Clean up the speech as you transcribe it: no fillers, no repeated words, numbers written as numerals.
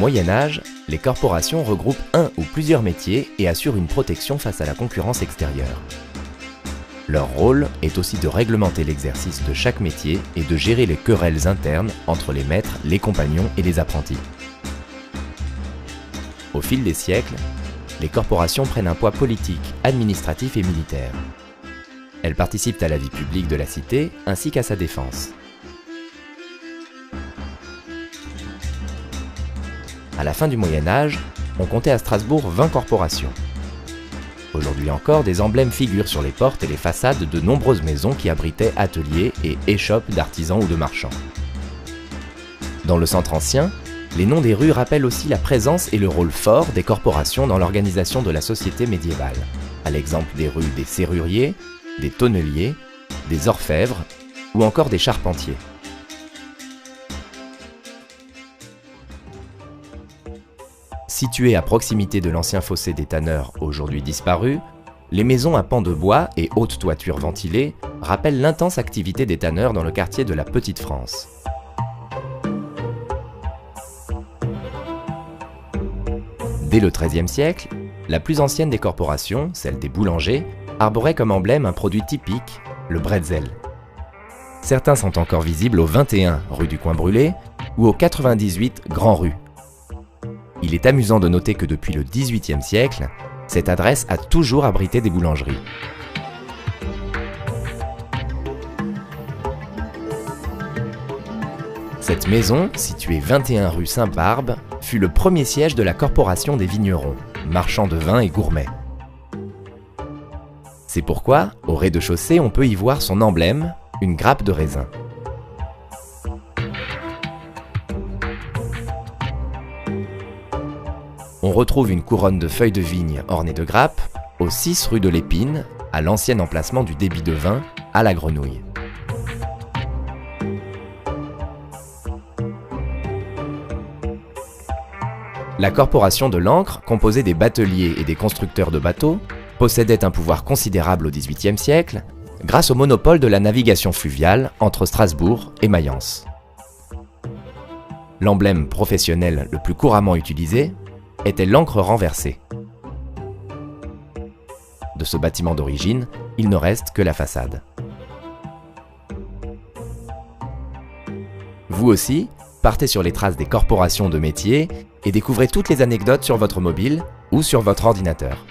Moyen Âge, les corporations regroupent un ou plusieurs métiers et assurent une protection face à la concurrence extérieure. Leur rôle est aussi de réglementer l'exercice de chaque métier et de gérer les querelles internes entre les maîtres, les compagnons et les apprentis. Au fil des siècles, les corporations prennent un poids politique, administratif et militaire. Elles participent à la vie publique de la cité ainsi qu'à sa défense. À la fin du Moyen Âge, on comptait à Strasbourg 20 corporations. Aujourd'hui encore, des emblèmes figurent sur les portes et les façades de nombreuses maisons qui abritaient ateliers et échoppes d'artisans ou de marchands. Dans le centre ancien, les noms des rues rappellent aussi la présence et le rôle fort des corporations dans l'organisation de la société médiévale, à l'exemple des rues des serruriers, des tonneliers, des orfèvres ou encore des charpentiers. Situées à proximité de l'ancien fossé des tanneurs, aujourd'hui disparu, les maisons à pans de bois et hautes toitures ventilées rappellent l'intense activité des tanneurs dans le quartier de la Petite France. Dès le XIIIe siècle, la plus ancienne des corporations, celle des boulangers, arborait comme emblème un produit typique, le bretzel. Certains sont encore visibles au 21 rue du Coin Brûlé ou au 98 Grand Rue. Il est amusant de noter que depuis le XVIIIe siècle, cette adresse a toujours abrité des boulangeries. Cette maison, située 21 rue Saint-Barbe, fut le premier siège de la Corporation des vignerons, marchands de vin et gourmets. C'est pourquoi, au rez-de-chaussée, on peut y voir son emblème, une grappe de raisin. On retrouve une couronne de feuilles de vigne ornée de grappes au 6 rue de l'Épine, à l'ancien emplacement du débit de vin, à la Grenouille. La corporation de l'Ancre, composée des bateliers et des constructeurs de bateaux, possédait un pouvoir considérable au XVIIIe siècle grâce au monopole de la navigation fluviale entre Strasbourg et Mayence. L'emblème professionnel le plus couramment utilisé était l'ancre renversée. De ce bâtiment d'origine, il ne reste que la façade. Vous aussi, partez sur les traces des corporations de métiers et découvrez toutes les anecdotes sur votre mobile ou sur votre ordinateur.